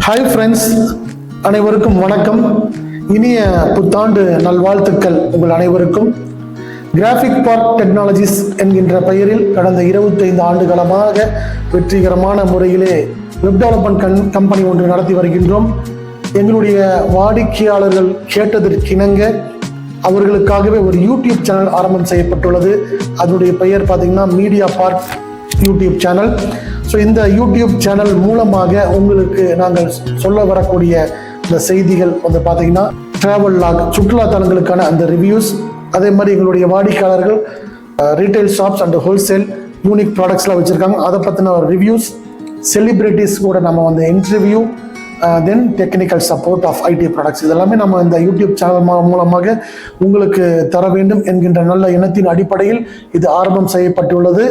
Hi friends, அனைவருக்கும் வணக்கம். இனிய புத்தாண்டு நல்வாழ்த்துக்கள் உங்கள் அனைவருக்கும். கிராஃபிக் பார்க் டெக்னாலஜிஸ் என்கின்ற பெயரில் கடந்த 25 ஆண்டுகாலமாக வெற்றிகரமான முறையிலே வெப் டெவலப்மெண்ட் கம்பெனி ஒன்று நடத்தி வருகின்றோம். எங்களுடைய வாடிக்கையாளர்கள் கேட்டதற்கிணங்க அவர்களுக்காகவே ஒரு யூடியூப் சேனல் ஆரம்பம் செய்யப்பட்டுள்ளது. அதனுடைய பெயர் பார்த்தீங்கன்னா media park YouTube channel. So இந்த யூடியூப் சேனல் மூலமாக உங்களுக்கு நாங்கள் சொல்ல வரக்கூடிய இந்த செய்திகள் வந்து பார்த்தீங்கன்னா ட்ராவல் லாக், சுற்றுலா தலங்களுக்கான அந்த ரிவ்யூஸ், அதே மாதிரி எங்களுடைய வாடிக்கையாளர்கள் retail shops and wholesale unique ப்ராடக்ட்ஸ்லாம் வச்சுருக்காங்க, அதை பற்றின ஒரு ரிவ்யூஸ், செலிப்ரிட்டிஸ் கூட நம்ம வந்து interview, then technical support of IT products, இதெல்லாமே நம்ம இந்த யூடியூப் சேனல் மூலமாக உங்களுக்கு தர வேண்டும் என்கின்ற நல்ல எண்ணத்தின் அடிப்படையில் இது ஆரம்பம் செய்யப்பட்டுள்ளது.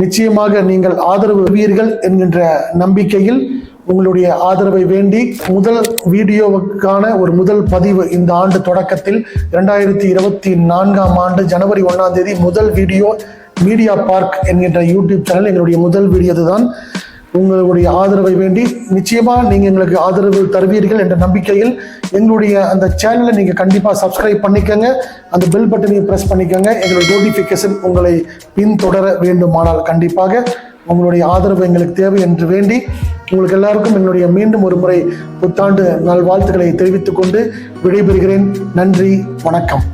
நிச்சயமாக நீங்கள் ஆதரவு தருவீர்கள் என்கின்ற நம்பிக்கையில் உங்களுடைய ஆதரவை வேண்டி முதல் வீடியோவுக்கான ஒரு முதல் பதிவு இந்த ஆண்டு தொடக்கத்தில் 2024ஆம் ஆண்டு ஜனவரி 1ஆம் தேதி முதல் வீடியோ மீடியா பார்க் என்கின்ற யூடியூப் சேனல் எங்களுடைய முதல் வீடியோ தான். உங்களுடைய ஆதரவை வேண்டி நிச்சயமாக நீங்கள் எங்களுக்கு ஆதரவு தருவீர்கள் என்ற நம்பிக்கையில் எங்களுடைய அந்த சேனலை நீங்கள் கண்டிப்பாக சப்ஸ்கிரைப் பண்ணிக்கோங்க, அந்த பெல் பட்டனையும் ப்ரெஸ் பண்ணிக்கோங்க. எங்களுடைய நோட்டிஃபிகேஷன் உங்களை பின்தொடர வேண்டுமானால் கண்டிப்பாக உங்களுடைய ஆதரவு எங்களுக்கு தேவை என்று வேண்டி உங்களுக்கு எல்லாருக்கும் என்னுடைய மீண்டும் ஒரு முறை புத்தாண்டு நல்வாழ்த்துக்களை தெரிவித்துக் கொண்டு விடைபெறுகிறேன். நன்றி, வணக்கம்.